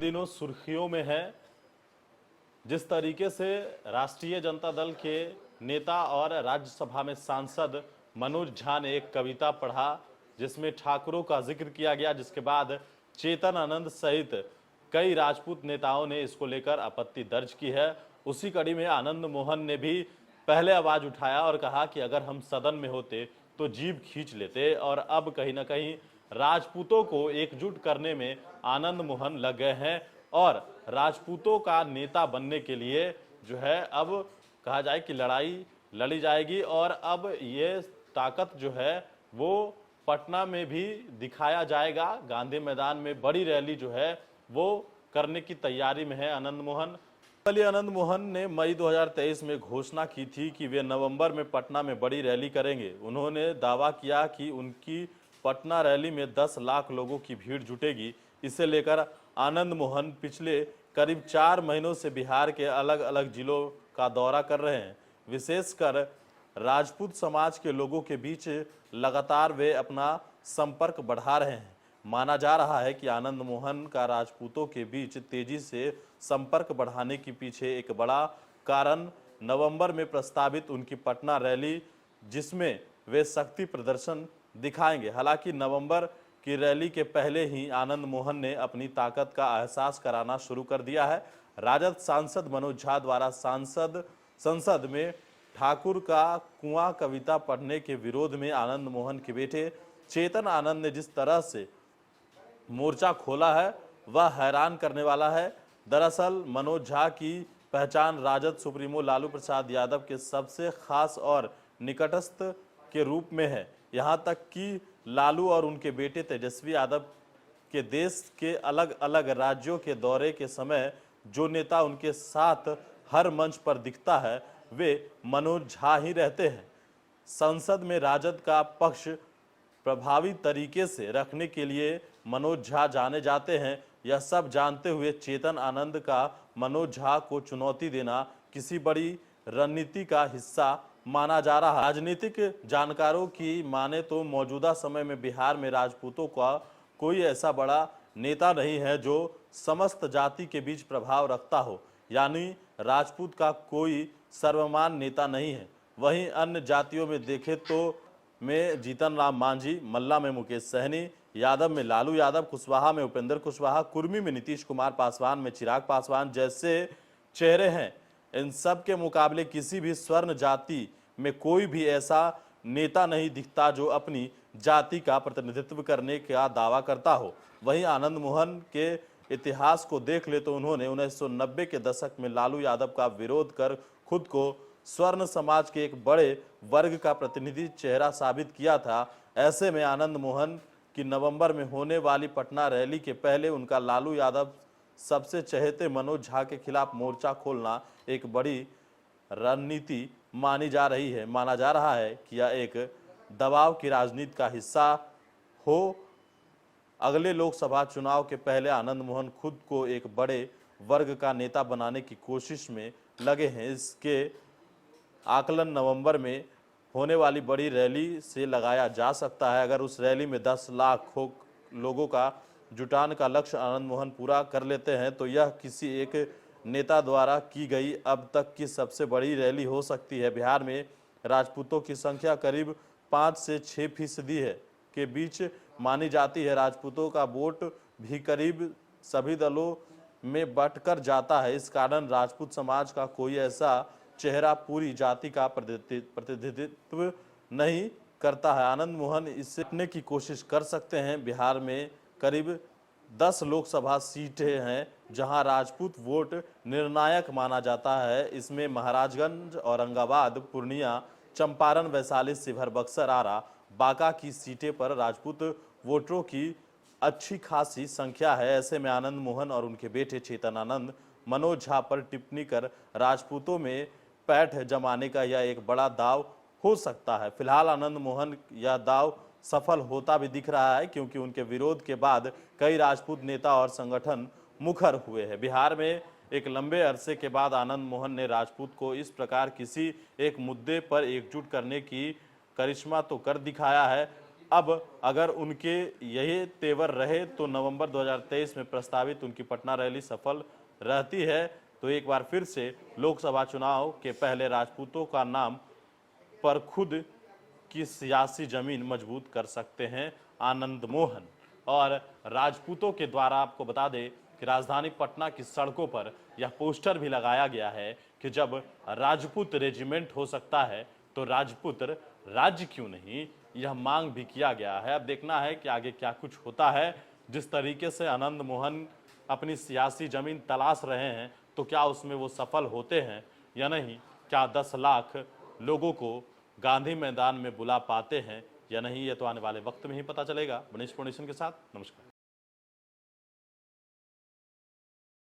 दिनों सुर्खियों में है। जिस तरीके से राष्ट्रीय जनता दल के नेता और राज्यसभा में सांसद मनोज झा ने एक कविता पढ़ा जिसमें ठाकुरों का जिक्र किया गया, जिसके बाद चेतन आनंद सहित कई राजपूत नेताओं ने इसको लेकर आपत्ति दर्ज की है। उसी कड़ी में आनंद मोहन ने भी पहले आवाज उठाया और कहा कि अगर हम सदन में होते तो जीभ खींच लेते, और अब कहीं ना कहीं राजपूतों को एकजुट करने में आनंद मोहन लग गए हैं और राजपूतों का नेता बनने के लिए जो है अब कहा जाए कि लड़ाई लड़ी जाएगी। और अब ये ताकत जो है वो पटना में भी दिखाया जाएगा। गांधी मैदान में बड़ी रैली जो है वो करने की तैयारी में है आनंद मोहन। आनंद मोहन ने मई 2023 में घोषणा की थी कि वे नवंबर में पटना में बड़ी रैली करेंगे। उन्होंने दावा किया कि उनकी पटना रैली में 10 लाख लोगों की भीड़ जुटेगी। इसे लेकर आनंद मोहन पिछले करीब 4 महीनों से बिहार के अलग अलग जिलों का दौरा कर रहे हैं। विशेषकर राजपूत समाज के लोगों के बीच लगातार वे अपना संपर्क बढ़ा रहे हैं। माना जा रहा है कि आनंद मोहन का राजपूतों के बीच तेजी से संपर्क बढ़ाने के पीछे एक बड़ा कारण नवंबर में प्रस्तावित उनकी पटना रैली, जिसमें वे शक्ति प्रदर्शन दिखाएंगे। हालांकि नवंबर की रैली के पहले ही आनंद मोहन ने अपनी ताकत का एहसास कराना शुरू कर दिया है। राजद सांसद मनोज झा द्वारा संसद में ठाकुर का कुआं कविता पढ़ने के विरोध में आनंद मोहन के बेटे चेतन आनंद ने जिस तरह से मोर्चा खोला है वह हैरान करने वाला है। दरअसल मनोज झा की पहचान राजद सुप्रीमो लालू प्रसाद यादव के सबसे खास और निकटस्थ के रूप में है। यहां तक कि लालू और उनके बेटे तेजस्वी यादव के देश के अलग अलग राज्यों के दौरे के समय जो नेता उनके साथ हर मंच पर दिखता है वे मनोज झा ही रहते हैं। संसद में राजद का पक्ष प्रभावी तरीके से रखने के लिए मनोज झा जाने जाते हैं। यह सब जानते हुए चेतन आनंद का मनोज झा को चुनौती देना किसी बड़ी रणनीति का हिस्सा माना जा रहा है। राजनीतिक जानकारों की माने तो मौजूदा समय में बिहार में राजपूतों का कोई ऐसा बड़ा नेता नहीं है जो समस्त जाति के बीच प्रभाव रखता हो, यानी राजपूत का कोई सर्वमान नेता नहीं है। वहीं अन्य जातियों में देखें तो में जीतन राम मांझी, मल्ला में मुकेश सहनी, यादव में लालू यादव, कुशवाहा में उपेंद्र कुशवाहा, कुर्मी में नीतीश कुमार, पासवान में चिराग पासवान जैसे चेहरे हैं। इन सब के मुकाबले किसी भी स्वर्ण जाति में कोई भी ऐसा नेता नहीं दिखता जो अपनी जाति का प्रतिनिधित्व करने का दावा करता हो। वहीं आनंद मोहन के इतिहास को देख ले तो उन्होंने 1990 के दशक में लालू यादव का विरोध कर खुद को स्वर्ण समाज के एक बड़े वर्ग का प्रतिनिधि चेहरा साबित किया था। ऐसे में आनंद मोहन की नवंबर में होने वाली पटना रैली के पहले उनका लालू यादव सबसे चहेते मनोज झा के खिलाफ मोर्चा खोलना एक बड़ी रणनीति मानी जा रही है। माना जा रहा है कि यह एक दबाव की राजनीति का हिस्सा हो। अगले लोकसभा चुनाव के पहले आनंद मोहन खुद को एक बड़े वर्ग का नेता बनाने की कोशिश में लगे हैं। इसके आकलन नवंबर में होने वाली बड़ी रैली से लगाया जा सकता है। अगर उस रैली में 10 लाख लोगों का जुटान का लक्ष्य आनंद मोहन पूरा कर लेते हैं तो यह किसी एक नेता द्वारा की गई अब तक की सबसे बड़ी रैली हो सकती है। बिहार में राजपूतों की संख्या करीब 5 से 6% है के बीच मानी जाती है। राजपूतों का वोट भी करीब सभी दलों में बंटकर जाता है। इस कारण राजपूत समाज का कोई ऐसा चेहरा पूरी जाति का प्रतिनिधित्व नहीं करता है। आनंद मोहन इससे हटने की कोशिश कर सकते हैं। बिहार में करीब 10 लोकसभा सीटें हैं जहां राजपूत वोट निर्णायक माना जाता है। इसमें महाराजगंज, औरंगाबाद, पूर्णिया, चंपारण, वैशाली, शिवहर, बक्सर, आरा, बांका की सीटें पर राजपूत वोटरों की अच्छी खासी संख्या है। ऐसे में आनंद मोहन और उनके बेटे चेतन आनंद मनोज झा पर टिप्पणी कर राजपूतों में पैठ जमाने का यह एक बड़ा दाव हो सकता है। फिलहाल आनंद मोहन यह दाव सफल होता भी दिख रहा है क्योंकि उनके विरोध के बाद कई राजपूत नेता और संगठन मुखर हुए हैं। बिहार में एक लंबे अरसे के बाद आनंद मोहन ने राजपूत को इस प्रकार किसी एक मुद्दे पर एकजुट करने की करिश्मा तो कर दिखाया है। अब अगर उनके यही तेवर रहे तो नवंबर 2023 में प्रस्तावित उनकी पटना रैली सफल रहती है तो एक बार फिर से लोकसभा चुनाव के पहले राजपूतों का नाम पर खुद की सियासी जमीन मजबूत कर सकते हैं आनंद मोहन। और राजपूतों के द्वारा आपको बता दें कि राजधानी पटना की सड़कों पर यह पोस्टर भी लगाया गया है कि जब राजपूत रेजिमेंट हो सकता है तो राजपूत राज्य क्यों नहीं, यह मांग भी किया गया है। अब देखना है कि आगे क्या कुछ होता है। जिस तरीके से आनंद मोहन अपनी सियासी जमीन तलाश रहे हैं तो क्या उसमें वो सफल होते हैं या नहीं, क्या 10 लाख लोगों को गांधी मैदान में बुला पाते हैं या नहीं, ये तो आने वाले वक्त में ही पता चलेगा। मनीष फोर्नेशन के साथ नमस्कार।